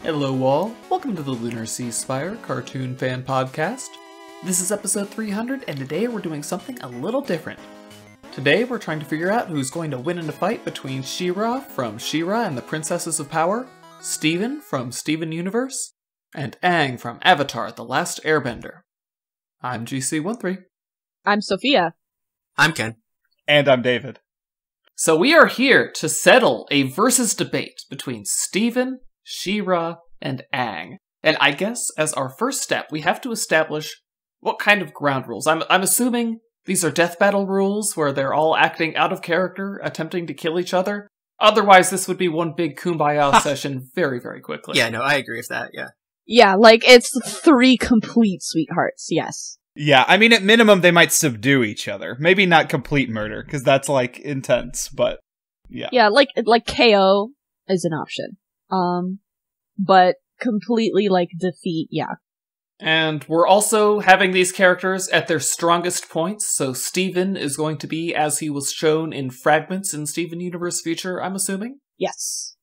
Hello all, welcome to the Lunar Sea Spire Cartoon Fan Podcast. This is episode 300, and today we're doing something a little different. Today we're trying to figure out who's going to win in a fight between She-Ra from She-Ra and the Princesses of Power, Steven from Steven Universe, and Aang from Avatar the Last Airbender. I'm GC13. I'm Sophia. I'm Ken. And I'm David. So we are here to settle a versus debate between Steven, She-Ra, and Aang. And I guess as our first step, we have to establish what kind of ground rules. I'm assuming these are death battle rules where they're all acting out of character, attempting to kill each other. Otherwise, this would be one big kumbaya session very, very quickly. Yeah, no, I agree with that, yeah. Yeah, like, it's 3 complete sweethearts, yes. Yeah, I mean, at minimum, they might subdue each other. Maybe not complete murder, because that's, like, intense, but, yeah. Yeah, like KO is an option. But completely, like, defeat, yeah. And we're also having these characters at their strongest points, so Steven is going to be as he was shown in fragments in Steven Universe Future, I'm assuming? Yes.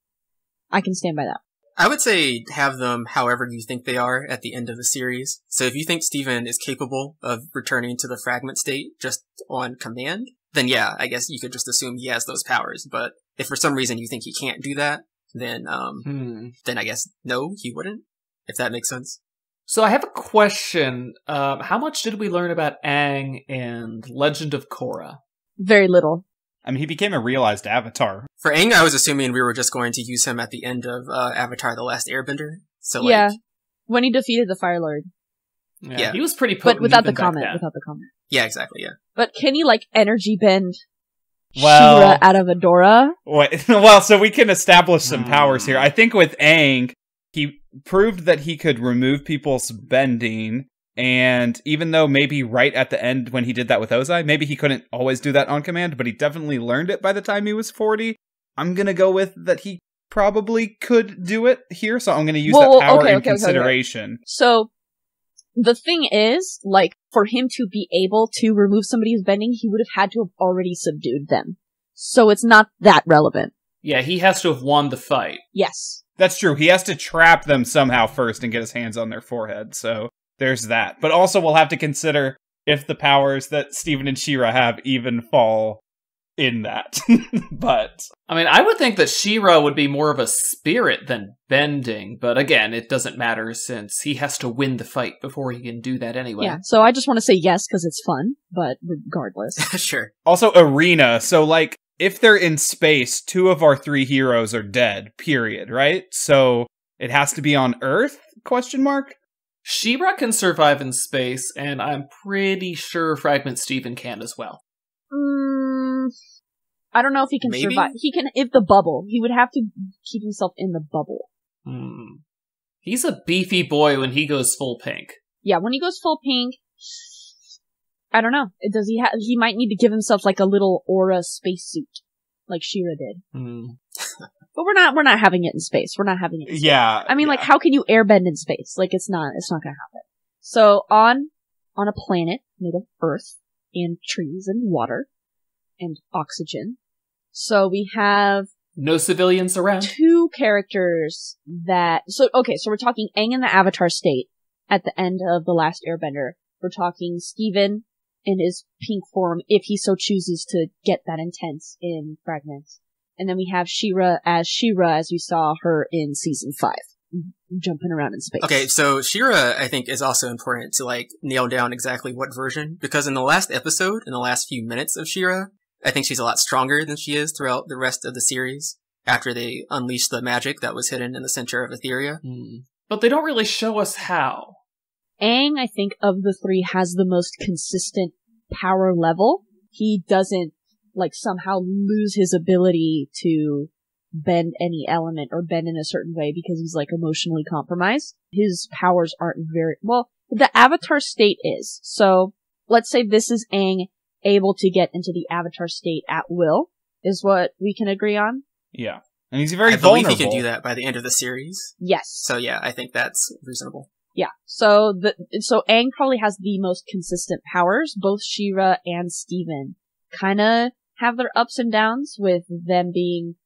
I can stand by that. I would say have them however you think they are at the end of the series. So if you think Steven is capable of returning to the fragment state just on command, then yeah, I guess you could just assume he has those powers. But if for some reason you think he can't do that, then I guess no, he wouldn't, if that makes sense. So I have a question. How much did we learn about Aang and Legend of Korra? Very little. I mean, he became a realized avatar. For Aang, I was assuming we were just going to use him at the end of Avatar the Last Airbender. So yeah, when he defeated the Fire Lord. Yeah, he was pretty potent. But without the even comment, back then. without the comment. Yeah, exactly, yeah. But can he, like, energy bend Well- She-Ra out of Adora? Well, so we can establish some powers here. I think with Aang, he proved that he could remove people's bending, and even though maybe right at the end when he did that with Ozai, maybe he couldn't always do that on command, but he definitely learned it by the time he was 40. I'm gonna go with that he probably could do it here, so I'm gonna use that power in consideration. Okay. So, the thing is, like, for him to be able to remove somebody's bending, he would have had to have already subdued them. So it's not that relevant. Yeah, he has to have won the fight. Yes. That's true. He has to trap them somehow first and get his hands on their forehead, so there's that. But also we'll have to consider if the powers that Steven and She-Ra have even fall in that. But I mean, I would think that She-Ra would be more of a spirit than bending, but again, it doesn't matter since he has to win the fight before he can do that anyway. Yeah, so I just want to say yes because it's fun, but regardless. Sure. also arena, so like if they're in space, 2 of our 3 heroes are dead, period, right? So it has to be on Earth? Question mark? She-Ra can survive in space, and I'm pretty sure Fragment Steven can as well. I don't know if he can survive. He can, if the bubble. He would have to keep himself in the bubble. He's a beefy boy when he goes full pink. Yeah, when he goes full pink, I don't know. Does he he might need to give himself like a little aura spacesuit, like She-Ra did. But we're not having it in space. We're not having it in space. Yeah. I mean, like, how can you airbend in space? Like, it's not gonna happen. So, on a planet made of earth, and trees, and water, and oxygen. So we have no civilians around. 2 characters that... So we're talking Aang in the Avatar state at the end of The Last Airbender. We're talking Steven in his pink form, if he so chooses to get that intense in Fragments. And then we have She-Ra as we saw her in Season 5. Jumping around in space. Okay, so She-Ra, I think, is also important to, like, nail down exactly what version, because in the last episode, in the last few minutes of She-Ra, I think she's a lot stronger than she is throughout the rest of the series, after they unleashed the magic that was hidden in the center of Etheria. But they don't really show us how. Aang, I think, of the 3, has the most consistent power level. He doesn't, like, somehow lose his ability to bend any element or bend in a certain way because he's, like, emotionally compromised. His powers aren't very... Well, the Avatar state is. So, let's say this is Aang able to get into the Avatar state at will, is what we can agree on. Yeah. And he's very I vulnerable. believe he can do that by the end of the series. Yes. So yeah, I think that's reasonable. Yeah. So Aang probably has the most consistent powers. Both She-Ra and Steven kinda have their ups and downs, with them being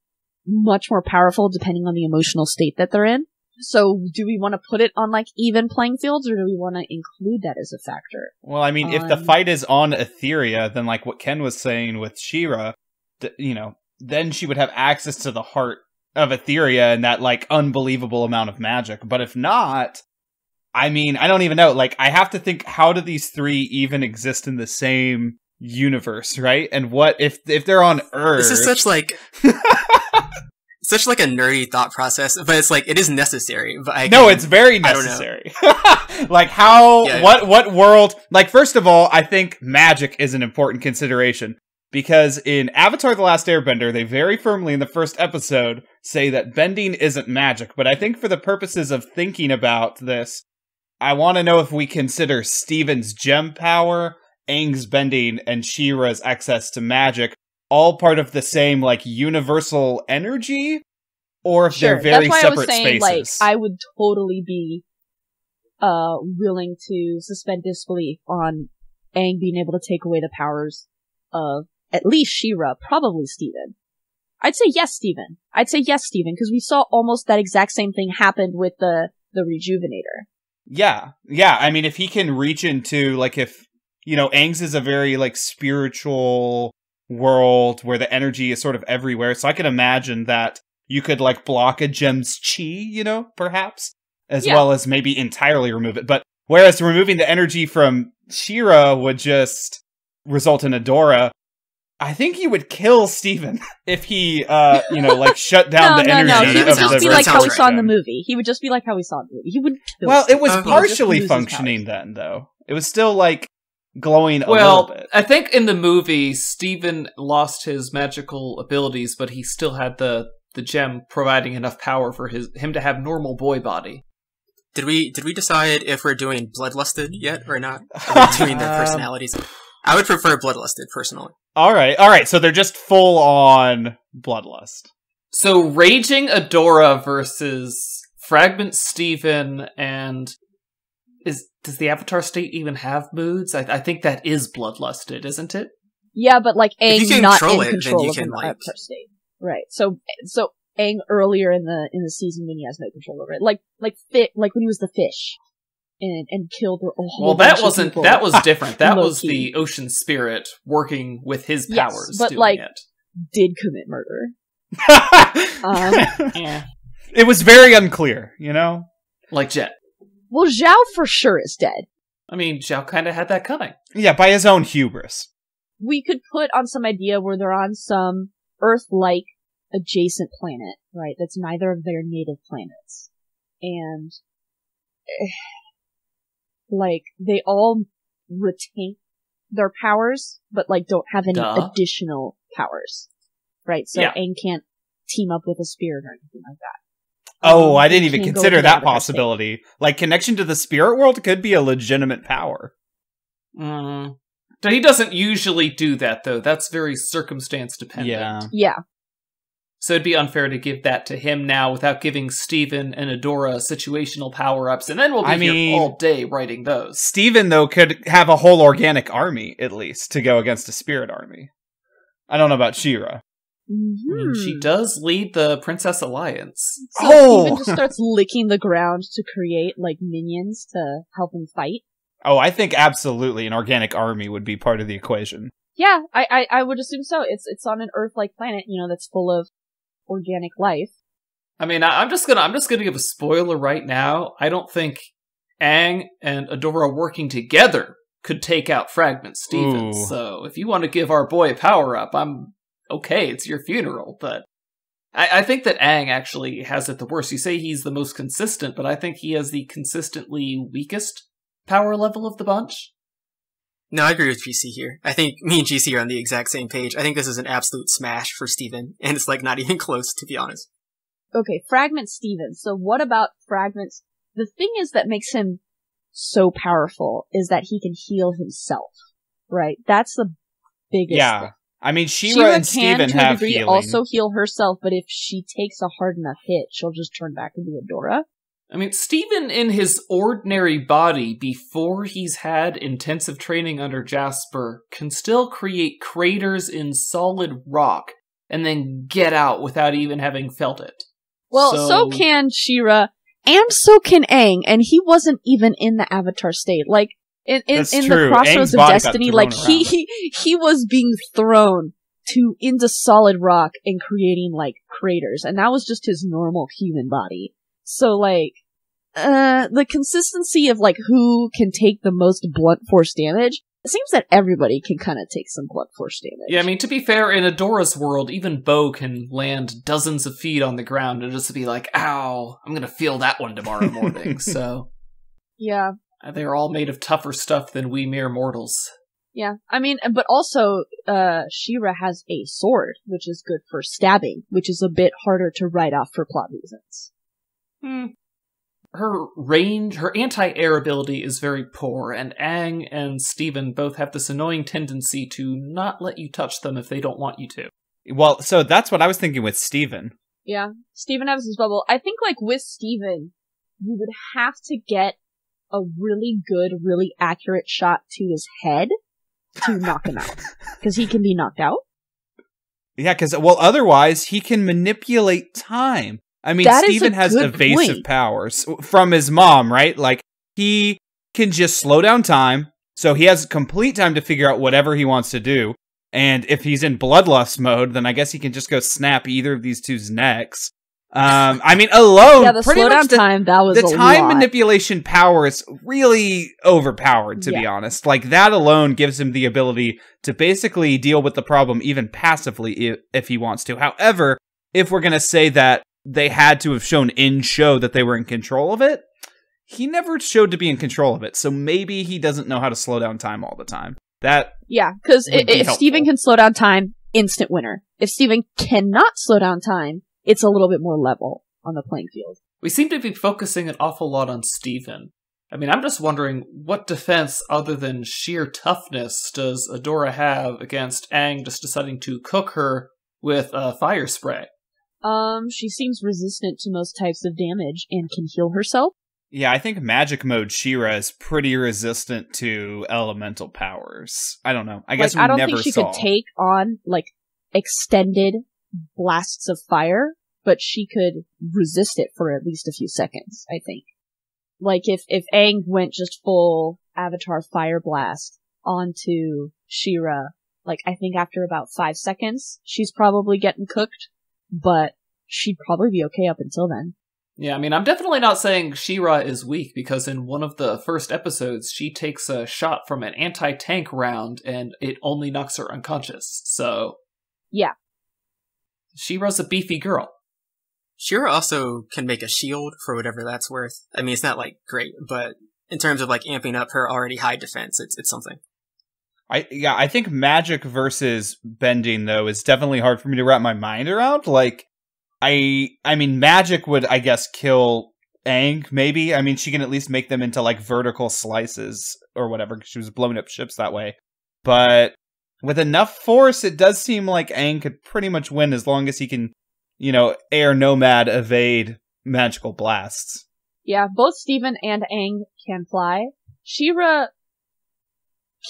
much more powerful depending on the emotional state that they're in. So do we want to put it on like even playing fields, or do we want to include that as a factor? Well, I mean, if the fight is on Etheria, then like what Ken was saying with She-Ra, then she would have access to the heart of Etheria and that like unbelievable amount of magic. But if not, I mean, I don't even know. Like, I have to think, how do these three even exist in the same universe, right? And what if they're on Earth? This is such like such like a nerdy thought process, but it's like it is necessary. But it's very necessary. Like how what world? Like, first of all, I think magic is an important consideration because in Avatar: The Last Airbender, they very firmly in the first episode say that bending isn't magic. But I think for the purposes of thinking about this, I want to know if we consider Steven's gem power, Aang's bending, and She-Ra's access to magic all part of the same, like, universal energy? Or if they're very separate spaces. Like, I would totally be willing to suspend disbelief on Aang being able to take away the powers of at least She-Ra, probably Steven. I'd say yes, Steven. Because we saw almost that exact same thing happen with the Rejuvenator. Yeah. I mean, if he can reach into, like, if, Aang's is a very, like, spiritual world where the energy is sort of everywhere. So I can imagine that you could, like, block a gem's chi, perhaps, as well as maybe entirely remove it. But whereas removing the energy from She-Ra would just result in Adora, I think he would kill Steven if he, like, shut down the energy. No, he would just be like how we saw in the movie. He would just be like how we saw in the movie. He would kill Steven. It was partially functioning then, though. It was still, like, glowing a little bit. I think in the movie, Steven lost his magical abilities, but he still had the gem providing enough power for him to have normal boy body. Did we decide if we're doing Bloodlusted yet or not? Are we doing their personalities? I would prefer Bloodlusted, personally. All right. So they're just full on Bloodlust. So Raging Adora versus Fragment Steven and does the Avatar state even have moods? I think that is Bloodlusted, isn't it? Yeah, but like Aang not in control of the Avatar state. Right. So Aang earlier in the season when he has no control over it. Like when he was the fish. And killed a whole bunch of people. That was different. That was the ocean spirit working with his powers. But did commit murder. Yeah. It was very unclear, Like Jet. Well, Zhao for sure is dead. I mean, Zhao kind of had that coming. Yeah, by his own hubris. We could put on some idea where they're on some Earth-like adjacent planet, right? That's neither of their native planets. And like, they all retain their powers, but, like, don't have any additional powers. Right? So Aang can't team up with a spirit or anything like that. Oh, I didn't even consider that possibility. Like, connection to the spirit world could be a legitimate power. But he doesn't usually do that, though. That's very circumstance dependent. Yeah. So it'd be unfair to give that to him now without giving Steven and Adora situational power-ups, and then we'll be here all day writing those. Steven, though, could have a whole organic army, at least, to go against a spirit army. I don't know about She-Ra. Mm-hmm. I mean, she does lead the Princess Alliance. So Steven just starts licking the ground to create, like, minions to help him fight? Oh, I think absolutely an organic army would be part of the equation. Yeah, I would assume so. It's on an Earth-like planet, that's full of organic life. I mean, I'm just gonna give a spoiler right now. I don't think Aang and Adora working together could take out Fragment Steven. So if you want to give our boy a power up, I'm okay. It's your funeral, but I think that Aang actually has it the worst. You say he's the most consistent, but I think he has the consistently weakest power level of the bunch. No, I agree with GC here. I think me and GC are on the exact same page. I think this is an absolute smash for Steven, and it's, like, not even close, to be honest. Okay, Fragment Steven. So what about Fragments? The thing is that makes him so powerful is that he can heal himself, right? That's the biggest thing. I mean, She-Ra and Steven have healing. Also heal herself, but if she takes a hard enough hit, she'll just turn back into Adora. I mean, Steven in his ordinary body, before he's had intensive training under Jasper, can still create craters in solid rock and then get out without even having felt it. Well, so can She-Ra, And so can Aang, and he wasn't even in the Avatar state. Like, in the Crossroads of Destiny, like, he was being thrown into solid rock and creating, like, craters, and that was just his normal human body. So, like, the consistency of, like, who can take the most blunt force damage, it seems that everybody can kind of take some blunt force damage. Yeah, I mean, to be fair, in Adora's world, even Bo can land dozens of feet on the ground and just be like, ow, I'm gonna feel that one tomorrow morning, so... Yeah. They're all made of tougher stuff than we mere mortals. Yeah, I mean, but also, She-Ra has a sword, which is good for stabbing, which is a bit harder to write off for plot reasons. Her range, her anti-air ability is very poor, and Aang and Steven both have this annoying tendency to not let you touch them if they don't want you to. Well, so that's what I was thinking with Steven. Yeah, Steven has his bubble. I think, like, with Steven, you would have to get a really good, really accurate shot to his head to knock him out. Because he can be knocked out. Yeah, because, well, otherwise, he can manipulate time. I mean, Steven has evasive powers from his mom, right? Like, he can just slow down time, so he has complete time to figure out whatever he wants to do. And if he's in bloodlust mode, then I guess he can just go snap either of these two's necks. I mean, alone, yeah, the slowdown time, that was the time manipulation power is really overpowered, to be honest. Like, that alone gives him the ability to basically deal with the problem even passively if he wants to. However, if we're going to say that they had to have shown in show that they were in control of it, he never showed to be in control of it. So maybe he doesn't know how to slow down time all the time. Yeah, because if Steven can slow down time, instant winner. If Steven cannot slow down time, it's a little bit more level on the playing field. We seem to be focusing an awful lot on Steven. I mean, I'm just wondering, what defense other than sheer toughness does Adora have against Aang just deciding to cook her with fire spray? She seems resistant to most types of damage and can heal herself. Yeah, I think magic mode She-Ra is pretty resistant to elemental powers. I don't know. I guess I don't think she could take on, like, extended blasts of fire, but she could resist it for at least a few seconds, I think. Like, if Aang went just full Avatar Fire Blast onto She-Ra, like, I think after about 5 seconds, she's probably getting cooked, but she'd probably be okay up until then. Yeah, I mean, I'm definitely not saying She-Ra is weak, because in one of the first episodes, she takes a shot from an anti-tank round, and it only knocks her unconscious, so... Yeah. She-Ra's a beefy girl. She-Ra also can make a shield, for whatever that's worth. I mean, it's not, like, great, but in terms of, like, amping up her already high defense, it's something. I think magic versus bending, though, is definitely hard for me to wrap my mind around. Like, I mean, magic would, I guess, kill Aang, maybe. I mean, she can at least make them into, like, vertical slices or whatever, because she was blowing up ships that way. But with enough force, it does seem like Aang could pretty much win as long as he can, you know, air nomad evade magical blasts. Yeah, both Steven and Aang can fly. She-Ra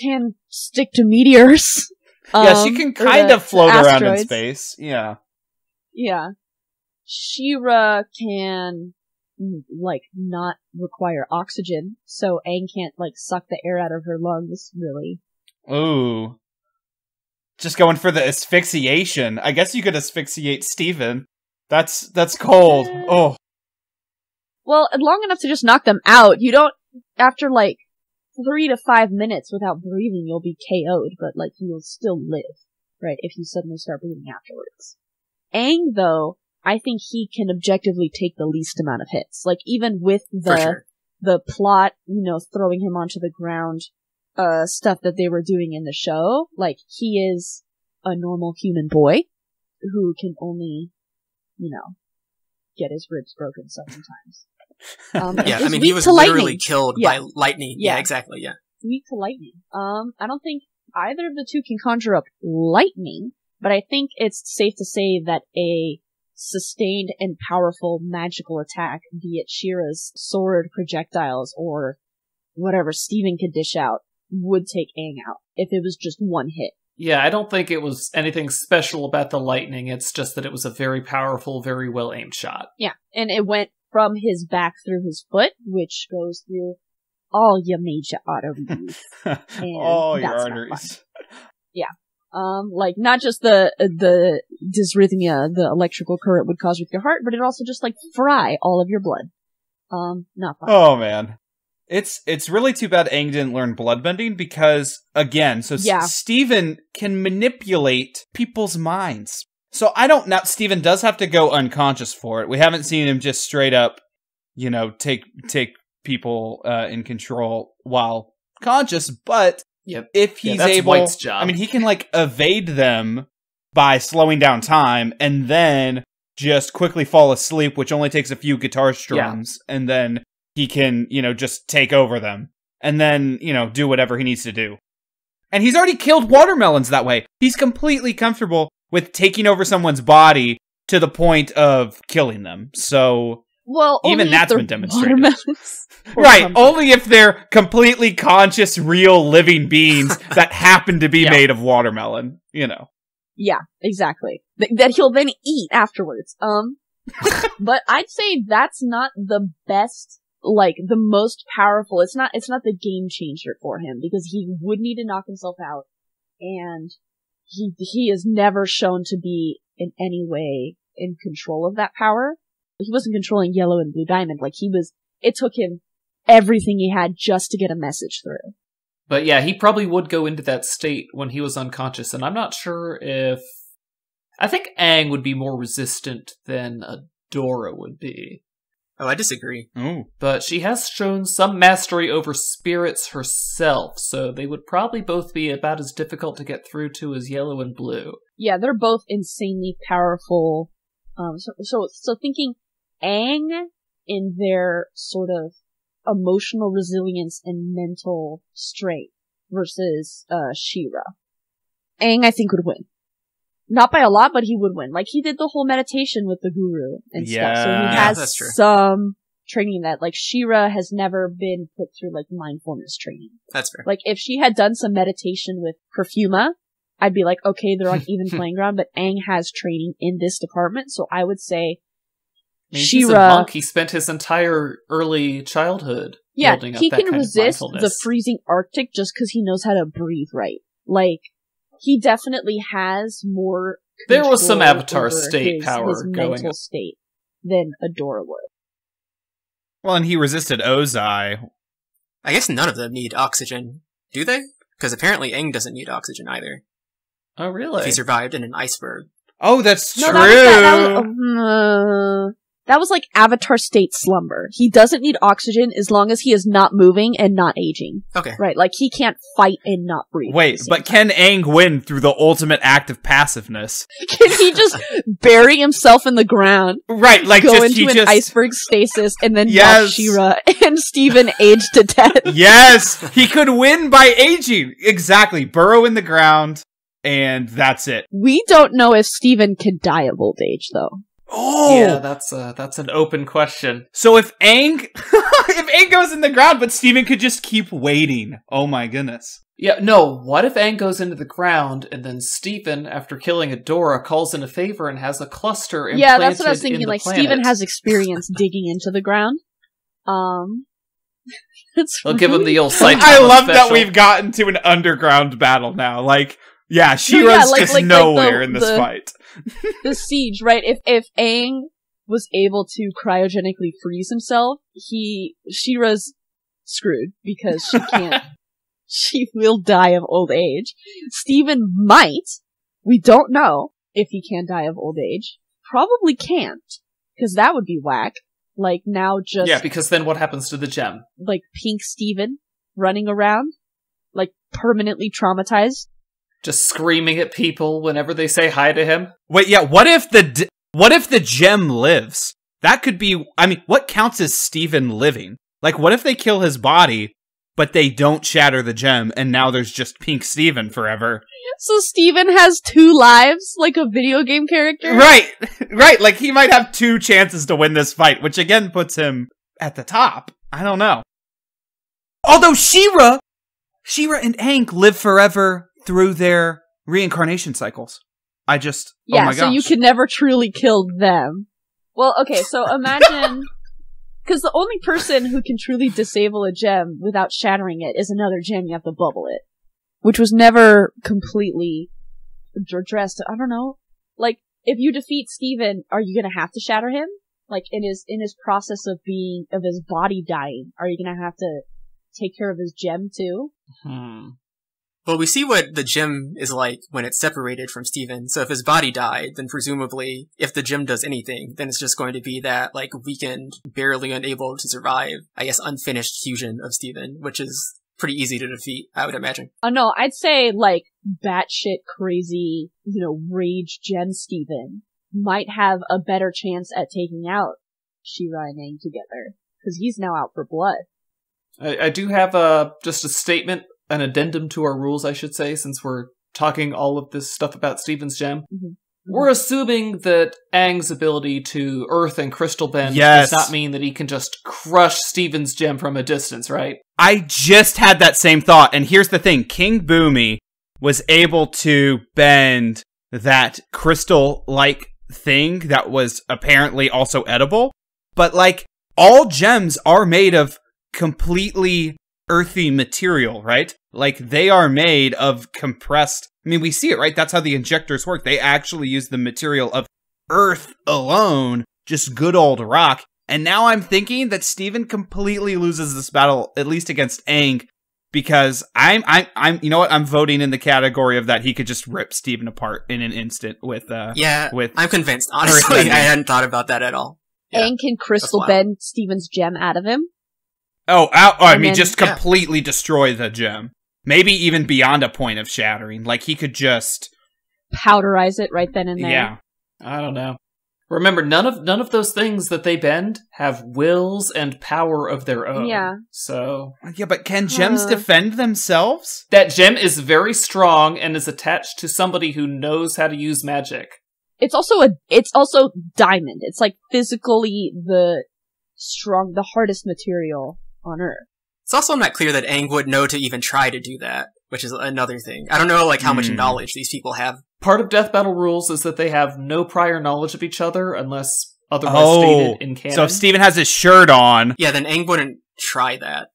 can stick to meteors. Yeah, she can kind of float around in space. Yeah. Yeah. She-Ra can, like, not require oxygen, so Aang can't, like, suck the air out of her lungs, really. Ooh. Just going for the asphyxiation. I guess you could asphyxiate Steven. That's cold. Oh. Well, long enough to just knock them out. You don't, after, like, 3 to 5 minutes without breathing, you'll be KO'd, but, like, you'll still live, right, if you suddenly start breathing afterwards. Aang, though, I think he can objectively take the least amount of hits. Like, even with the plot, you know, throwing him onto the ground, stuff that they were doing in the show, like, he is a normal human boy who can only, you know, get his ribs broken sometimes. Yeah, I mean, he was literally killed by lightning. Yeah, exactly, yeah. Weak to lightning. I don't think either of the two can conjure up lightning, but I think it's safe to say that a sustained and powerful magical attack, be it She-Ra's sword projectiles or whatever Steven could dish out, would take Aang out if it was just one hit. Yeah, I don't think it was anything special about the lightning. It's just that it was a very powerful, very well-aimed shot. Yeah, and it went from his back through his foot, which goes through all your major arteries. All your arteries. Yeah. Like, not just the dysrhythmia the electrical current would cause with your heart, but it also just, like, fry all of your blood. Not fun. Oh, man. It's really too bad Aang didn't learn bloodbending because, again, Steven can manipulate people's minds. So now Steven does have to go unconscious for it. We haven't seen him just straight up, take people in control while conscious, but if he's able, White's job. I mean, he can like evade them by slowing down time and then just quickly fall asleep, which only takes a few guitar strums, and then he can, just take over them and then, do whatever he needs to do. And he's already killed watermelons that way. He's completely comfortable with taking over someone's body to the point of killing them. So, well, even that's been demonstrated. Right, something. Only if they're completely conscious, real, living beings that happen to be made of watermelon, Yeah, exactly. That he'll then eat afterwards. But I'd say that's not the best, like, the most powerful. It's not the game changer for him, because he would need to knock himself out, and he is never shown to be in any way in control of that power. He wasn't controlling Yellow and Blue Diamond, it took him everything he had just to get a message through. But yeah, he probably would go into that state when he was unconscious, and I'm not sure if... I think Aang would be more resistant than Adora would be. Oh, I disagree. Oh. But she has shown some mastery over spirits herself, so they would probably both be about as difficult to get through to as Yellow and Blue. Yeah, they're both insanely powerful. So thinking Aang in their sort of emotional resilience and mental strength versus She-Ra. Aang, I think, would win. Not by a lot, but he would win. Like, he did the whole meditation with the guru and stuff, so he has some training that, like, She-Ra has never been put through, like, mindfulness training. That's fair. Like, if she had done some meditation with Perfuma, I'd be like, okay, they're on even playing ground, but Aang has training in this department, so I would say She-Ra... He's a monk. He spent his entire early childhood building up he that can kind resist of the freezing Arctic just because he knows how to breathe right. Like, he definitely has more there was some Avatar over state power his going mental state than Adora would. Well, and he resisted Ozai. I guess none of them need oxygen, do they? Because apparently Aang doesn't need oxygen either. Oh, really? If he survived in an iceberg. Oh, that's true! That was like Avatar state slumber. He doesn't need oxygen as long as he is not moving and not aging. Okay. Right, like he can't fight and not breathe. Wait, but can Aang win through the ultimate act of passiveness? Can he just bury himself in the ground? Right, like go into an iceberg stasis and then watch She-Ra and Steven age to death? Yes! He could win by aging! Exactly, burrow in the ground, and that's it. We don't know if Steven can die of old age, though. Oh, yeah, that's an open question. So if Aang goes in the ground, but Steven could just keep waiting. Oh my goodness. Yeah, no, what if Aang goes into the ground, and then Steven, after killing Adora, calls in a favor and has a cluster implanted in the planet? Yeah, that's what I was thinking, like, Steven has experience digging into the ground. They'll give him the old sight. I love that we've gotten to an underground battle now. Like, yeah, She-Ra's just nowhere in this fight. The siege, right? If Aang was able to cryogenically freeze himself, She-Ra's screwed because she can't. She will die of old age. Steven might. We don't know if he can die of old age. Probably can't, because that would be whack. Like, now just... Yeah, because then what happens to the gem? Like, pink Steven running around, like, permanently traumatized. Just screaming at people whenever they say hi to him. Wait, yeah, what if the gem lives? That could be, I mean, what counts as Steven living? Like, what if they kill his body, but they don't shatter the gem, and now there's just pink Steven forever? So Steven has 2 lives, like a video game character? Right, like he might have 2 chances to win this fight, which again puts him at the top. I don't know. Although She-Ra and Aang live forever through their reincarnation cycles. Oh my gosh. So you can never truly kill them. Well, okay, so imagine Because the only person who can truly disable a gem without shattering it is another gem. You have to bubble it, which was never completely addressed. I don't know. Like, if you defeat Steven, are you gonna have to shatter him? Like, in his process of his body dying, are you gonna have to take care of his gem too? Well, we see what the gem is like when it's separated from Steven. So if his body died, then presumably, if the gem does anything, then it's just going to be that, like, weakened, barely unable to survive, I guess, unfinished fusion of Steven, which is pretty easy to defeat, I would imagine. Oh no, I'd say, like, batshit crazy, rage gem Steven might have a better chance at taking out She-Ra and Aang together, because he's now out for blood. I do have just a statement, an addendum to our rules, I should say, since we're talking all of this stuff about Steven's gem. Mm-hmm. We're assuming that Aang's ability to earth and crystal bend does not mean that he can just crush Steven's gem from a distance, right? I just had that same thought, and here's the thing. King Boomy was able to bend that crystal-like thing that was apparently also edible, but, like, all gems are made of completely earthy material, right? Like, they are made of compressed... I mean, we see it, right? That's how the injectors work. They actually use the material of earth alone, just good old rock. And now I'm thinking that Steven completely loses this battle, at least against Aang, because I'm you know what? I'm voting in the category of that he could just rip Steven apart in an instant with I'm convinced, honestly. I hadn't thought about that at all. Yeah, Aang can crystal bend Steven's gem out of him. I mean, just completely destroy the gem. Maybe even beyond a point of shattering. Like, he could just... powderize it right then and there. Yeah. I don't know. Remember, none of those things that they bend have wills and power of their own. Yeah. So... yeah, but can gems defend themselves? That gem is very strong and is attached to somebody who knows how to use magic. It's also diamond. It's like physically the hardest material on Earth. It's also not clear that Aang would know to even try to do that, which is another thing. I don't know, like, how much knowledge these people have. Part of Death Battle rules is that they have no prior knowledge of each other unless otherwise stated in canon. So if Steven has his shirt on... yeah, then Aang wouldn't try that.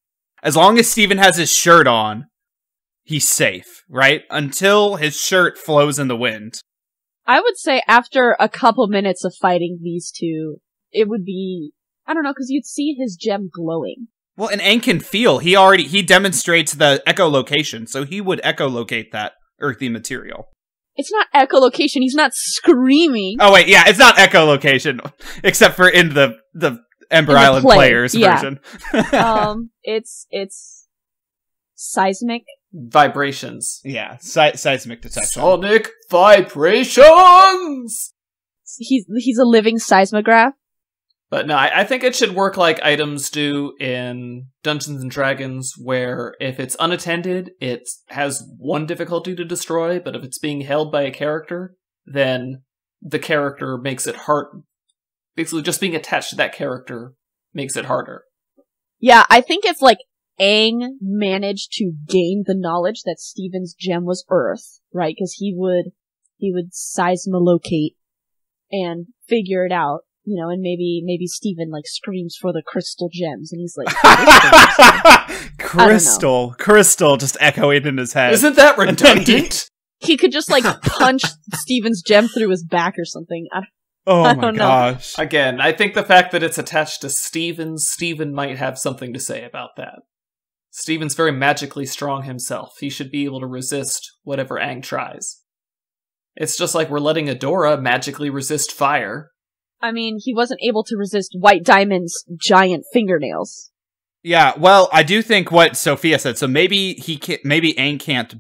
As long as Steven has his shirt on, he's safe, right? Until his shirt flows in the wind. I would say after a couple minutes of fighting these two, it would be... I don't know, because you'd see his gem glowing. Well, and Aang can feel. He demonstrates the echolocation, so he would echolocate that earthy material. It's not echolocation, he's not screaming. Oh wait, yeah, it's not echolocation, except for in the Ember Island Players version. It's seismic vibrations. Yeah, seismic detection. Sonic vibrations! He's a living seismograph. But no, I think it should work like items do in Dungeons & Dragons, where if it's unattended, it has one difficulty to destroy, but if it's being held by a character, then the character makes it hard. Basically, just being attached to that character makes it harder. Yeah, I think if, like, Aang managed to gain the knowledge that Steven's gem was Earth, right? Because he would seismolocate and figure it out. And maybe Steven, like, screams for the crystal gems, and he's like, crystal, just echoing in his head. Isn't that redundant? He could just, like, punch Steven's gem through his back or something. I don't gosh. know. Again, I think the fact that it's attached to Steven might have something to say about that. Steven's very magically strong himself. He should be able to resist whatever Aang tries. It's just like we're letting Adora magically resist fire. I mean, he wasn't able to resist White Diamond's giant fingernails. Yeah, well, I do think what Sophia said. So maybe Aang can't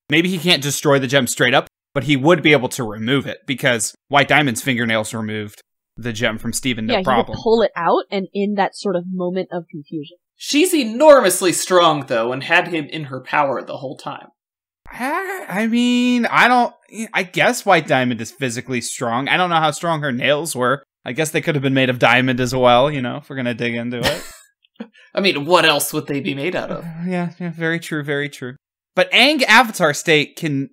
maybe he can't destroy the gem straight up, but he would be able to remove it because White Diamond's fingernails removed the gem from Steven, no problem. Yeah, he would pull it out, and in that sort of moment of confusion. She's enormously strong, though, and had him in her power the whole time. I mean, I guess White Diamond is physically strong. I don't know how strong her nails were. I guess they could have been made of diamond as well, if we're gonna dig into it. I mean, what else would they be made out of? Yeah, very true, very true. But Aang Avatar State can,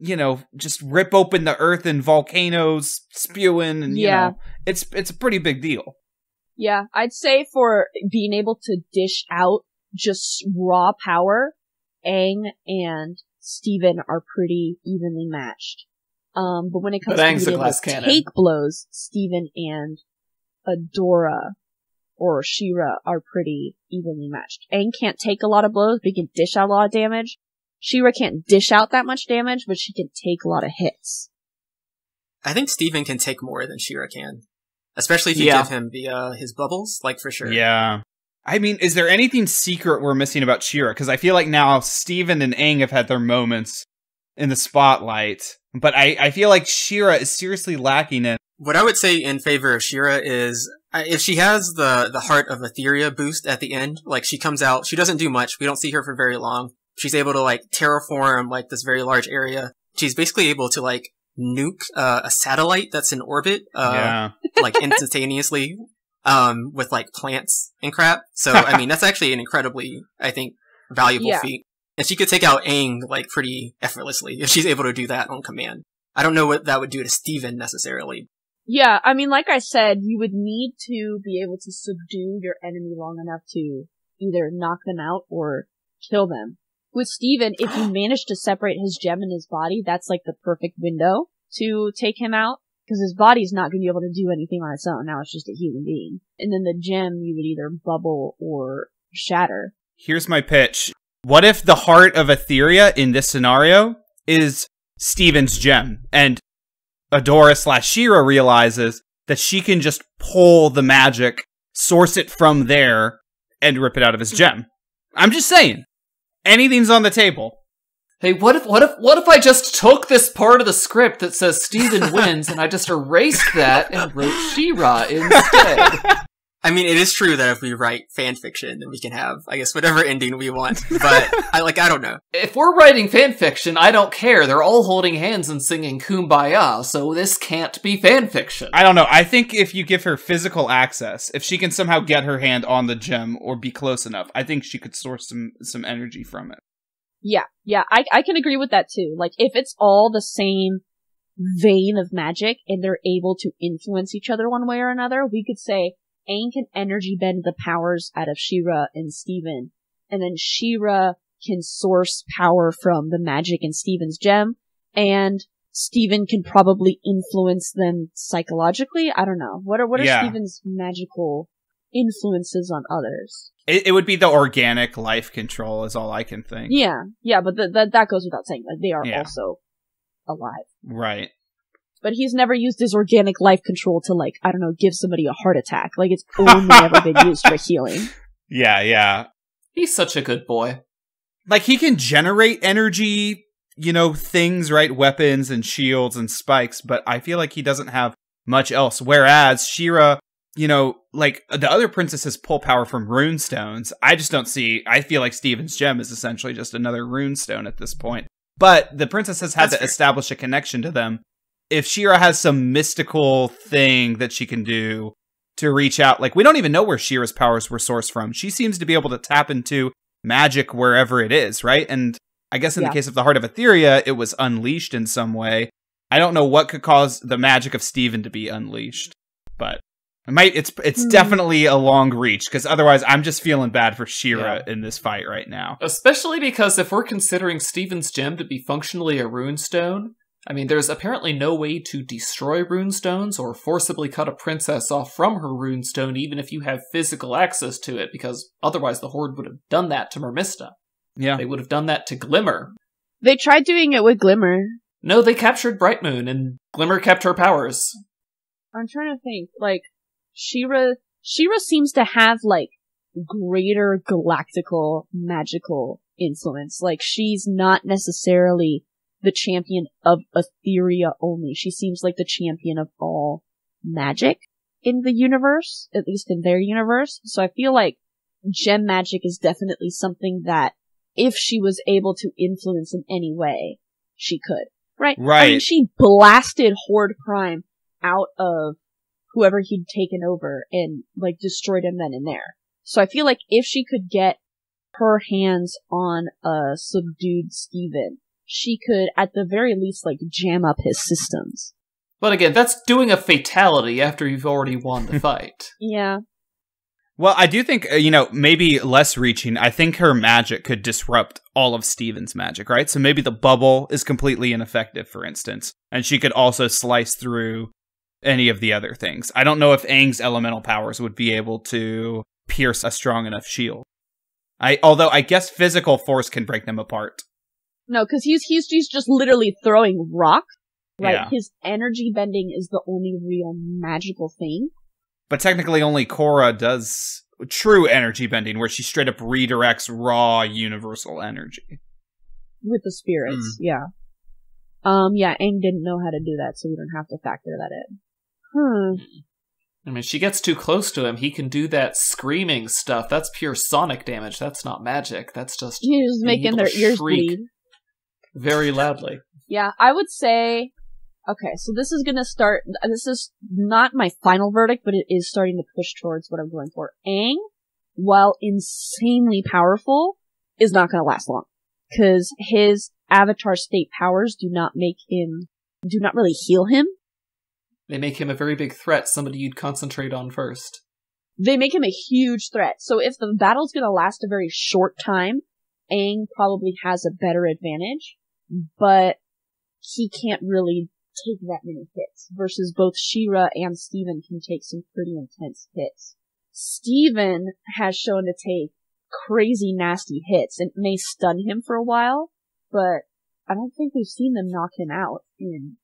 just rip open the earth and volcanoes spewing, and, it's a pretty big deal. Yeah, I'd say for being able to dish out just raw power, Aang and Steven are pretty evenly matched. But when it comes to being able to take blows, Steven and Adora or She-Ra are pretty evenly matched. Aang can't take a lot of blows, but he can dish out a lot of damage. She-Ra can't dish out that much damage, but she can take a lot of hits. I think Steven can take more than She-Ra can. Especially if you give him his bubbles, like, for sure. Yeah. I mean, is there anything secret we're missing about She-Ra? Because I feel like now Steven and Aang have had their moments in the spotlight, but I feel like She-Ra is seriously lacking in. What I would say in favor of She-Ra is, if she has the Heart of Etheria boost at the end, like, she comes out, she doesn't do much, we don't see her for very long. She's able to, like, terraform, like, this very large area. She's basically able to, like, nuke a satellite that's in orbit, like, instantaneously, with, like, plants and crap. So, I mean, that's actually an incredibly, I think, valuable feat. And she could take out Aang, like, pretty effortlessly if she's able to do that on command. I don't know what that would do to Steven, necessarily. Yeah, I mean, like I said, you would need to be able to subdue your enemy long enough to either knock them out or kill them. With Steven, if you manage to separate his gem and his body, that's like the perfect window to take him out, because his body's not going to be able to do anything on its own. Now it's just a human being. And then the gem, you would either bubble or shatter. Here's my pitch. What if the Heart of Etheria in this scenario is Steven's gem, and Adora / She-Ra realizes that she can just pull the magic, source it from there, and rip it out of his gem? I'm just saying. Anything's on the table. Hey, what if I just took this part of the script that says Steven wins and I just erased that and wrote She-Ra instead? I mean, it is true that if we write fan fiction, then we can have, I guess, whatever ending we want. But, I don't know. If we're writing fan fiction, I don't care. They're all holding hands and singing Kumbaya, so this can't be fan fiction. I don't know. I think if you give her physical access, if she can somehow get her hand on the gem or be close enough, I think she could source some energy from it. Yeah, I can agree with that too. Like, if it's all the same vein of magic and they're able to influence each other one way or another, we could say Aang can energy bend the powers out of She-Ra and Steven, and then She-Ra can source power from the magic in Steven's gem, and Steven can probably influence them psychologically. I don't know. What are Steven's magical influences on others? It would be the organic life control is all I can think. Yeah, but that goes without saying. Like, they are also alive. Right. But he's never used his organic life control to, like, I don't know, give somebody a heart attack. Like, it's only ever been used for healing. Yeah. He's such a good boy. Like, he can generate energy, things, right? Weapons and shields and spikes, but I feel like he doesn't have much else. Whereas She-Ra, like, the other princesses pull power from rune stones. I feel like Steven's gem is essentially just another rune stone at this point. But the princesses had to establish a connection to them. If She-Ra has some mystical thing that she can do to reach out, like, we don't even know where She-Ra's powers were sourced from. She seems to be able to tap into magic wherever it is, right? And I guess in the case of the Heart of Etheria, it was unleashed in some way. I don't know what could cause the magic of Steven to be unleashed, but it's definitely a long reach, because otherwise I'm just feeling bad for She-Ra in this fight right now. Especially because if we're considering Steven's gem to be functionally a runestone, I mean, there's apparently no way to destroy runestones or forcibly cut a princess off from her runestone, even if you have physical access to it, because otherwise the Horde would have done that to Mermista. Yeah. They would have done that to Glimmer. They tried doing it with Glimmer. No, they captured Brightmoon, and Glimmer kept her powers. I'm trying to think, like, She-Ra seems to have, like, greater galactical magical influence. Like, she's not necessarily the champion of Etheria only. She seems like the champion of all magic in the universe, at least in their universe. So I feel like gem magic is definitely something that if she was able to influence in any way, she could. Right? I mean, she blasted Horde Prime out of whoever he'd taken over and, like, destroyed him then and there. So I feel like if she could get her hands on a subdued Steven, she could, at the very least, like, jam up his systems. But again, that's doing a fatality after you've already won the fight. Yeah. Well, I do think, maybe less reaching. I think her magic could disrupt all of Steven's magic, right? So maybe the bubble is completely ineffective, for instance. And she could also slice through any of the other things. I don't know if Aang's elemental powers would be able to pierce a strong enough shield. Although I guess physical force can break them apart. No, because he's just literally throwing rock, right? Yeah. His energy bending is the only real magical thing. But technically only Korra does true energy bending, where she straight up redirects raw universal energy. With the spirits, yeah. Aang didn't know how to do that, so we don't have to factor that in. I mean, she gets too close to him. He can do that screaming stuff. That's pure sonic damage. That's not magic. That's just... He's just making their ears bleed. Very loudly. Yeah, I would say... Okay, so this is gonna start... This is not my final verdict, but it is starting to push towards what I'm going for. Aang, while insanely powerful, is not gonna last long. Because his Avatar state powers do not really heal him. They make him a very big threat, somebody you'd concentrate on first. They make him a huge threat. So if the battle's gonna last a very short time, Aang probably has a better advantage, but he can't really take that many hits, versus both She-Ra and Steven can take some pretty intense hits. Steven has shown to take crazy nasty hits, and it may stun him for a while, but I don't think we've seen them knock him out in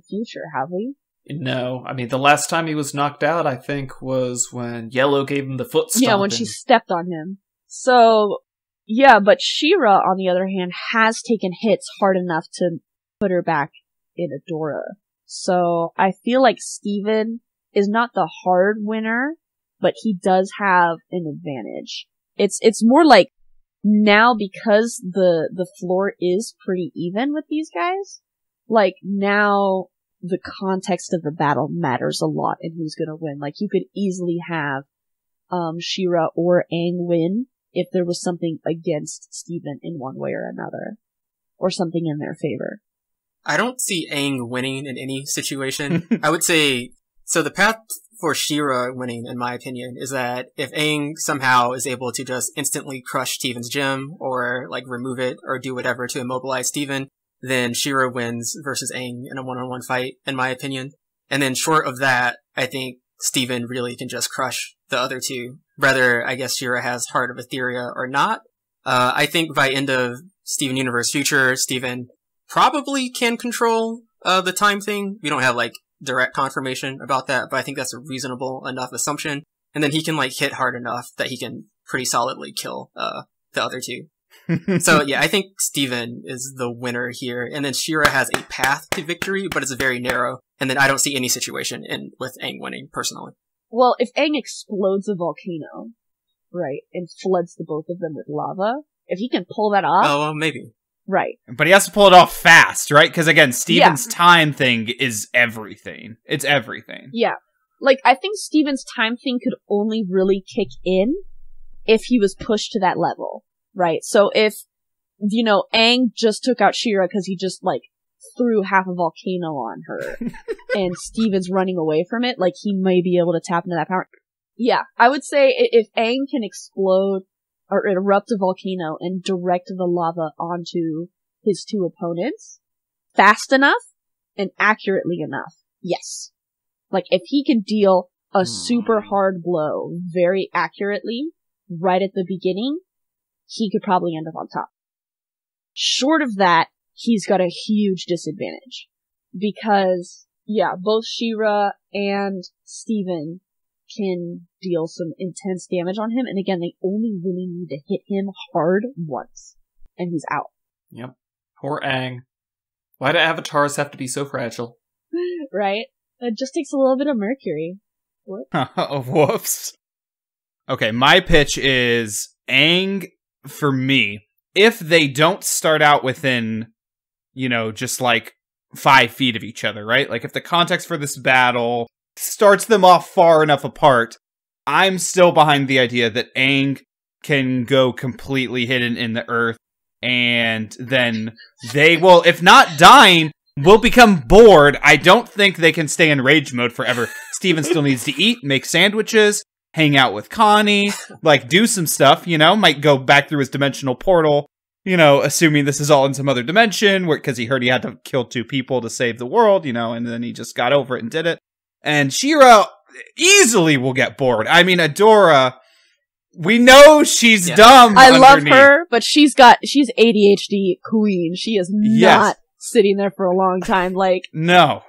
future, have we? No. I mean, the last time he was knocked out, I think, was when Yellow gave him the foot stomp. Yeah, when she stepped on him. So, yeah, but She-Ra, on the other hand, has taken hits hard enough to put her back in Adora. So, I feel like Steven is not the hard winner, but he does have an advantage. It's more like, now because the floor is pretty even with these guys, like, now the context of the battle matters a lot in who's gonna win. Like, you could easily have She-Ra or Aang win if there was something against Steven in one way or another, or something in their favor. I don't see Aang winning in any situation. I would say, so the path for She-Ra winning, in my opinion, is that if Aang somehow is able to just instantly crush Steven's gem, or like remove it, or do whatever to immobilize Steven, then She-Ra wins versus Aang in a one-on-one fight, in my opinion. And then short of that, I think Steven really can just crush the other two. Whether, I guess, She-Ra has Heart of Etheria or not. I think by end of Steven Universe Future, Steven probably can control the time thing. We don't have, like, direct confirmation about that, but I think that's a reasonable enough assumption. And then he can, like, hit hard enough that he can pretty solidly kill the other two. So, yeah, I think Steven is the winner here. And then She-Ra has a path to victory, but it's very narrow. And then I don't see any situation with Aang winning, personally. Well, if Aang explodes a volcano, right, and floods the both of them with lava, if he can pull that off... Oh, well, maybe. Right. But he has to pull it off fast, right? Because again, Steven's time thing is everything. It's everything. Yeah. Like, I think Steven's time thing could only really kick in if he was pushed to that level, right? So if, Aang just took out She-Ra because he just, like, threw half a volcano on her, and Steven's running away from it, like, he may be able to tap into that power. Yeah, I would say if Aang can explode or erupt a volcano and direct the lava onto his two opponents fast enough and accurately enough, yes. Like, if he can deal a super hard blow very accurately right at the beginning, he could probably end up on top. Short of that, he's got a huge disadvantage. Because, yeah, both She-Ra and Steven can deal some intense damage on him, and again, they only really need to hit him hard once, and he's out. Yep. Poor Aang. Why do avatars have to be so fragile? Right? It just takes a little bit of mercury. What? Whoops. Okay, my pitch is Aang, for me, if they don't start out within, just like 5 feet of each other, right? Like, if the context for this battle starts them off far enough apart, I'm still behind the idea that Aang can go completely hidden in the earth, and then they will, if not dying, will become bored. I don't think they can stay in rage mode forever. Steven still needs to eat, make sandwiches, hang out with Connie, like do some stuff, might go back through his dimensional portal, assuming this is all in some other dimension, because he heard he had to kill 2 people to save the world, and then he just got over it and did it. And She-Ra easily will get bored. I mean, Adora, we know she's dumb. I love her, but she's ADHD queen. She is not sitting there for a long time. Like, no.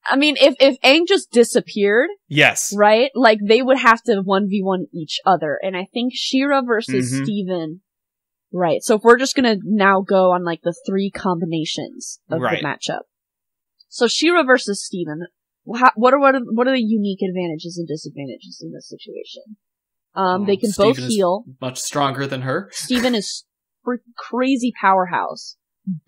I mean, if Aang just disappeared, yes, right? Like, they would have to 1v1 each other. And I think She-Ra versus Steven, right? So if we're just gonna now go on, like, the 3 combinations of the matchup. So She-Ra versus Steven, what are the unique advantages and disadvantages in this situation? They can both heal. Much stronger than her. Steven is crazy powerhouse.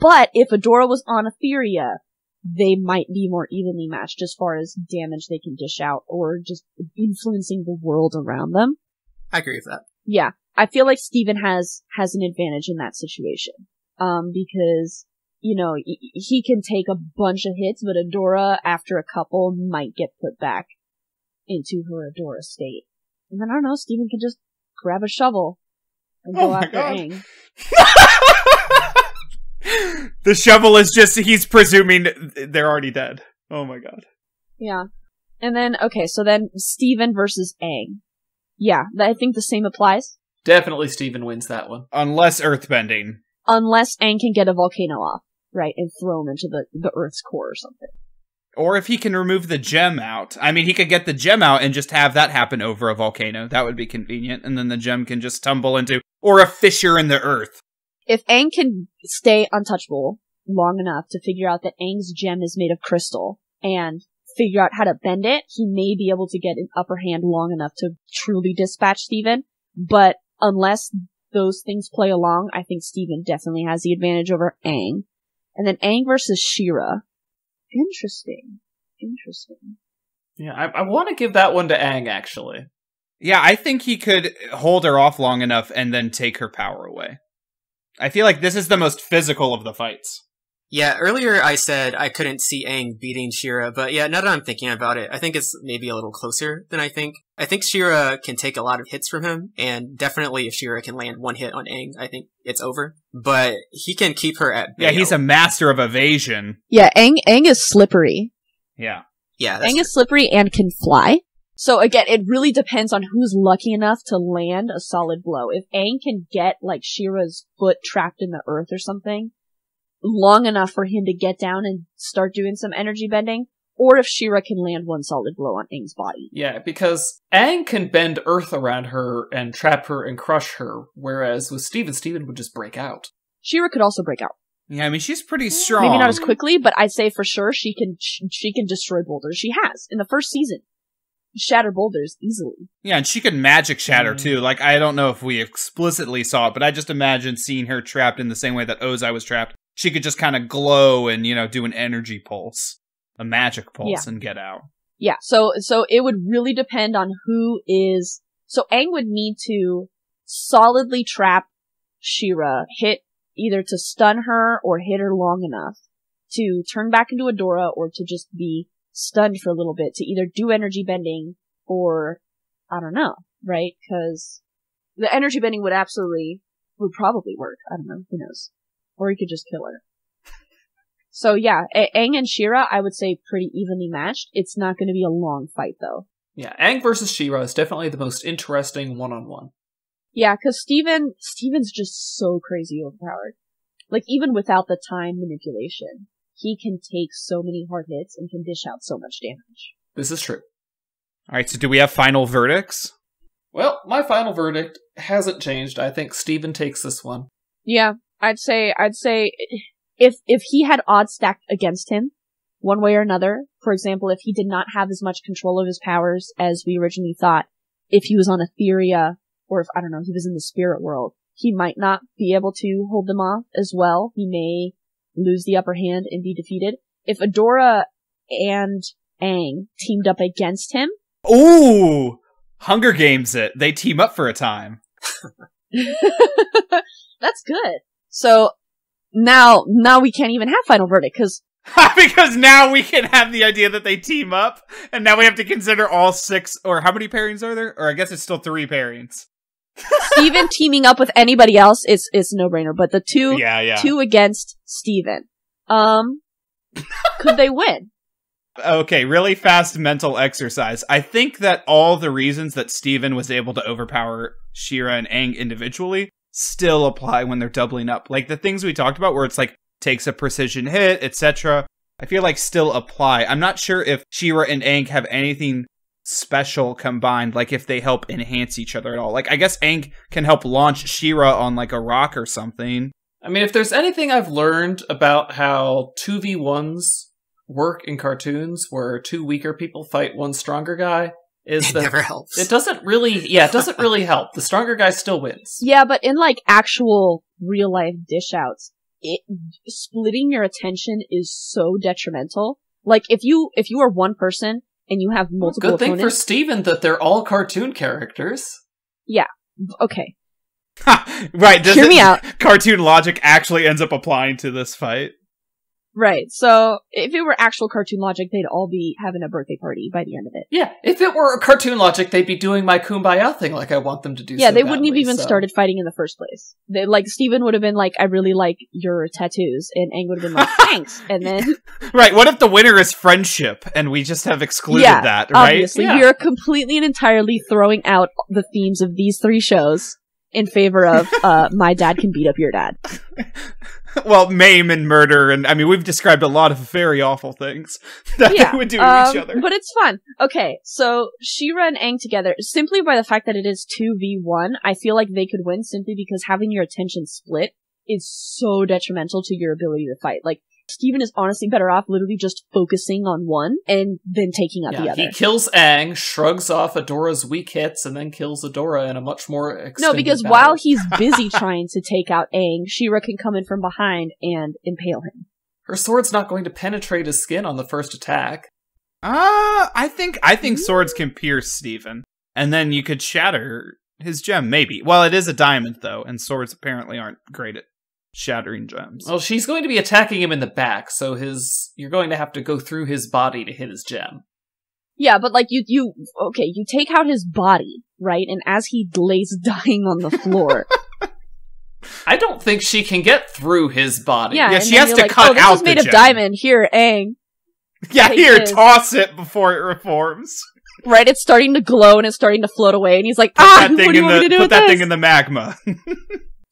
But if Adora was on Etheria, they might be more evenly matched as far as damage they can dish out or just influencing the world around them. I agree with that. Yeah. I feel like Steven has an advantage in that situation. Because, he can take a bunch of hits, but Adora, after a couple, might get put back into her Adora state. And then, I don't know, Steven can just grab a shovel and go after Aang. The shovel is just, he's presuming they're already dead. Oh my god. Yeah. And then, so then Steven versus Aang. Yeah, I think the same applies. Definitely Steven wins that one. Unless earthbending. Unless Aang can get a volcano off, right, and throw him into the Earth's core or something. Or if he can remove the gem out. I mean, he could get the gem out and just have that happen over a volcano. That would be convenient. And then the gem can just tumble into, or a fissure in the earth. If Aang can stay untouchable long enough to figure out that Aang's gem is made of crystal and figure out how to bend it, he may be able to get an upper hand long enough to truly dispatch Steven. But unless those things play along, I think Steven definitely has the advantage over Aang. And then Aang versus She-Ra. Interesting. Yeah, I want to give that one to Aang, actually. Yeah, I think he could hold her off long enough and then take her power away. I feel like this is the most physical of the fights. Yeah, earlier I said I couldn't see Aang beating She-Ra, but yeah, now that I'm thinking about it, I think it's maybe a little closer than I think. I think She-Ra can take a lot of hits from him, and definitely if She-Ra can land one hit on Aang, I think it's over. But he can keep her at bay. Yeah, he's a master of evasion. Yeah, Aang is slippery. Yeah. Yeah, Aang is slippery and can fly. So again, it really depends on who's lucky enough to land a solid blow. If Aang can get, like, She-Ra's foot trapped in the earth or something, long enough for him to get down and start doing some energy bending, or if She-Ra can land one solid blow on Aang's body. Yeah, because Aang can bend earth around her and trap her and crush her, whereas with Steven would just break out. She-Ra could also break out. Yeah, I mean, she's pretty strong. Maybe not as quickly, but I'd say for sure she can destroy boulders. She has, in the first season. Shatter boulders easily. Yeah, and she could magic shatter too. Like, I don't know if we explicitly saw it, but I just imagine seeing her trapped in the same way that Ozai was trapped. She could just kind of glow and, do an energy pulse, a magic pulse, and get out. Yeah, so it would really depend on who is... So Aang would need to solidly trap She-Ra, hit either to stun her or hit her long enough to turn back into Adora or to just be stunned for a little bit to either do energy bending or, I don't know, right? Because the energy bending would probably work. I don't know, who knows? Or he could just kill her. So yeah, Aang and She-Ra, I would say pretty evenly matched. It's not going to be a long fight though. Yeah, Aang versus She-Ra is definitely the most interesting one-on-one. Yeah, because Steven's just so crazy overpowered. Like, even without the time manipulation, he can take so many hard hits and can dish out so much damage. This is true. Alright, so do we have final verdicts? Well, my final verdict hasn't changed. I think Steven takes this one. Yeah, I'd say if he had odds stacked against him, one way or another, for example, if he did not have as much control of his powers as we originally thought, if he was on Etheria, or if, I don't know, he was in the spirit world, he might not be able to hold them off as well. He may lose the upper hand and be defeated. If Adora and Aang teamed up against him... Ooh! Hunger Games it. They team up for a time. That's good. So, now we can't even have final verdict, because Because now we can have the idea that they team up, and now we have to consider all 6, or how many pairings are there? Or I guess it's still 3 pairings. Steven teaming up with anybody else is no brainer, but the two against Steven. Could they win? Okay, really fast mental exercise. I think that all the reasons that Steven was able to overpower She-Ra and Aang individually still apply when they're doubling up. Like the things we talked about where it's like, takes a precision hit, etc. I feel like still apply. I'm not sure if She-Ra and Aang have anything special combined, like if they help enhance each other at all. Like, I guess Aang can help launch She-Ra on like a rock or something. I mean, if there's anything I've learned about how 2v1s work in cartoons where 2 weaker people fight 1 stronger guy, is It that never helps. it doesn't really help. The stronger guy still wins. Yeah, but in like actual real life dish outs, splitting your attention is so detrimental. Like if you are one person and you have multiple Good thing opponents, for Steven that they're all cartoon characters. Yeah. Okay. Right. Hear me out. Cartoon logic actually ends up applying to this fight. Right. So if it were actual cartoon logic, they'd all be having a birthday party by the end of it. Yeah, if it were a cartoon logic, they'd be doing my Kumbaya thing like I want them to do. Yeah, so they wouldn't have badly, even so. started fighting in the first place. Like Steven would have been like, "I really like your tattoos," and Aang would have been like, "Thanks." And then Right. What if the winner is friendship and we just have excluded that? Right. Obviously, you're completely and entirely throwing out the themes of these 3 shows in favor of my dad can beat up your dad. Well, maim and murder, and I mean, we've described a lot of very awful things that they would do to each other. But it's fun. Okay, so She-Ra and Aang together, simply by the fact that it is 2v1, I feel like they could win simply because having your attention split is so detrimental to your ability to fight. Like, Steven is honestly better off literally just focusing on one and then taking out the other. He kills Aang, shrugs off Adora's weak hits, and then kills Adora in a much more extended No, because battle. while he's busy trying to take out Aang, She-Ra can come in from behind and impale him. Her sword's not going to penetrate his skin on the first attack. I think swords can pierce Steven, and then you could shatter his gem, maybe. Well, it is a diamond, though, and swords apparently aren't great at shattering gems. Well, she's going to be attacking him in the back, so you're going to have to go through his body to hit his gem. Yeah, but like you take out his body, right? And as he lays dying on the floor. I don't think she can get through his body. Yeah, she has to cut out this is made the of gem. diamond. Here, Aang. Yeah, Take here, his. toss it before it reforms. Right, it's starting to glow and it's starting to float away, and he's like, Put what do you want me to do put with that this? thing in the magma.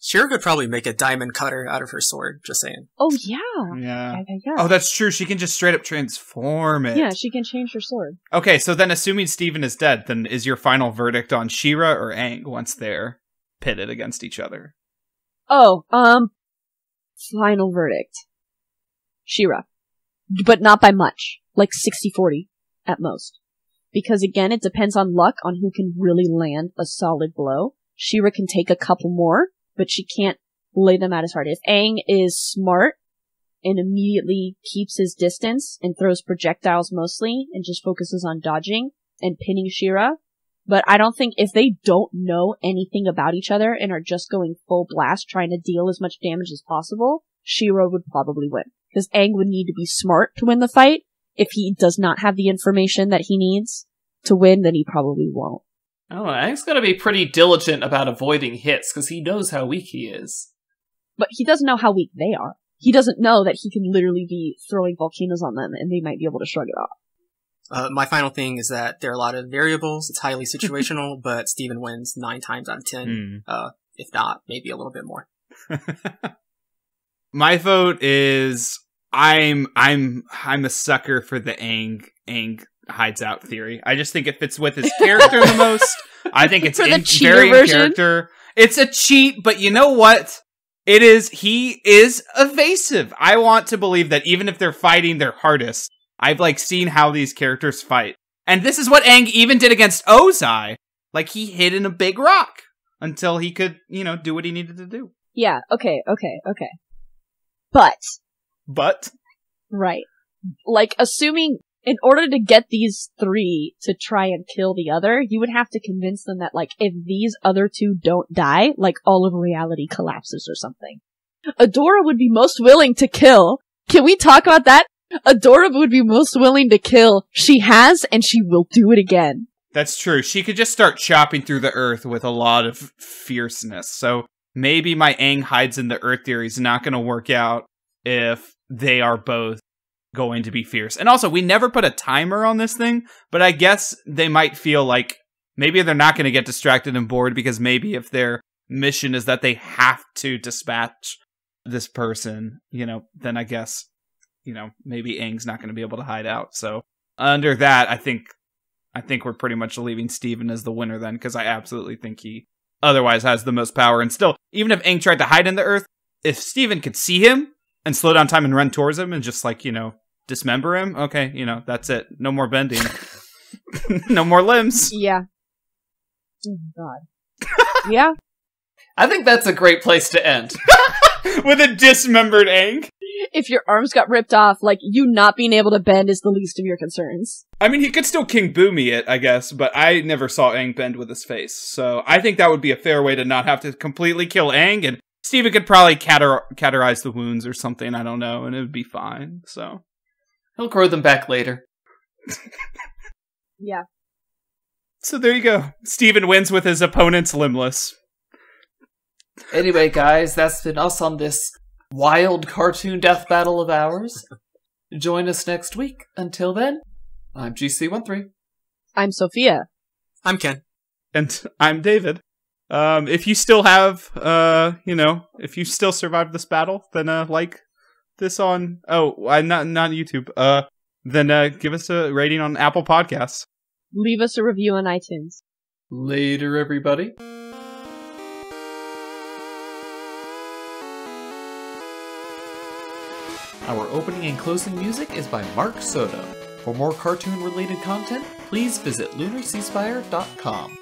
She-Ra could probably make a diamond cutter out of her sword, just saying. Oh, yeah. Yeah. Yeah. Oh, that's true. She can just straight up transform it. Yeah, she can change her sword. Okay, so then assuming Steven is dead, then is your final verdict on She-Ra or Aang once they're pitted against each other? Oh, final verdict. She-Ra. But not by much. Like 60-40 at most. Because again, it depends on luck on who can really land a solid blow. She-Ra can take a couple more, but she can't lay them out as hard. If Aang is smart and immediately keeps his distance and throws projectiles mostly and just focuses on dodging and pinning She-Ra, but I don't think if they don't know anything about each other and are just going full blast trying to deal as much damage as possible, She-Ra would probably win. Because Aang would need to be smart to win the fight. If he does not have the information that he needs to win, then he probably won't. I don't know, Aang's gonna be pretty diligent about avoiding hits, because he knows how weak he is. But he doesn't know how weak they are. He doesn't know that he can literally be throwing volcanoes on them and they might be able to shrug it off. My final thing is that there are a lot of variables. It's highly situational, but Steven wins 9 times out of 10. If not, maybe a little bit more. My vote is I'm a sucker for the Aang hides out theory. I just think it fits with his character the most. I think it's very in character. It's a cheat, but you know what? He is evasive. I want to believe that even if they're fighting their hardest, I've seen how these characters fight. And this is what Aang even did against Ozai. He hid in a big rock until he could, do what he needed to do. Yeah, okay. But. Right. Assuming, in order to get these 3 to try and kill the other, you would have to convince them that, if these other 2 don't die, all of reality collapses or something. Adora would be most willing to kill. Can we talk about that? Adora would be most willing to kill. She has, and she will do it again. That's true. She could just start chopping through the earth with a lot of fierceness. So maybe my Aang hides in the earth theory is not going to work out if they are both going to be fierce. And also, we never put a timer on this thing, but I guess they might feel like maybe they're not going to get distracted and bored because maybe if their mission is that they have to dispatch this person, then I guess, maybe Aang's not going to be able to hide out. So under that, I think we're pretty much leaving Steven as the winner then, because I absolutely think he otherwise has the most power. And still, even if Aang tried to hide in the earth, if Steven could see him and slow down time and run towards him and just dismember him, okay, that's it. No more bending. No more limbs. Yeah. Oh, God. Yeah. I think that's a great place to end. With a dismembered Aang? If your arms got ripped off, you not being able to bend is the least of your concerns. I mean, he could still King Boomy it, I guess, but I never saw Aang bend with his face. So I think that would be a fair way to not have to completely kill Aang, and Steven could probably cauterize the wounds or something, I don't know, and it would be fine, so. He'll grow them back later. Yeah. So there you go. Steven wins with his opponents limbless. Anyway, guys, that's been us on this wild cartoon death battle of ours. Join us next week. Until then, I'm GC13. I'm Sophia. I'm Ken. And I'm David. If you still have, if you still survived this battle, then like this on, not YouTube. Then give us a rating on Apple Podcasts. Leave us a review on iTunes. Later, everybody. Our opening and closing music is by Mark Soto. For more cartoon-related content, please visit lunarseaspire.com.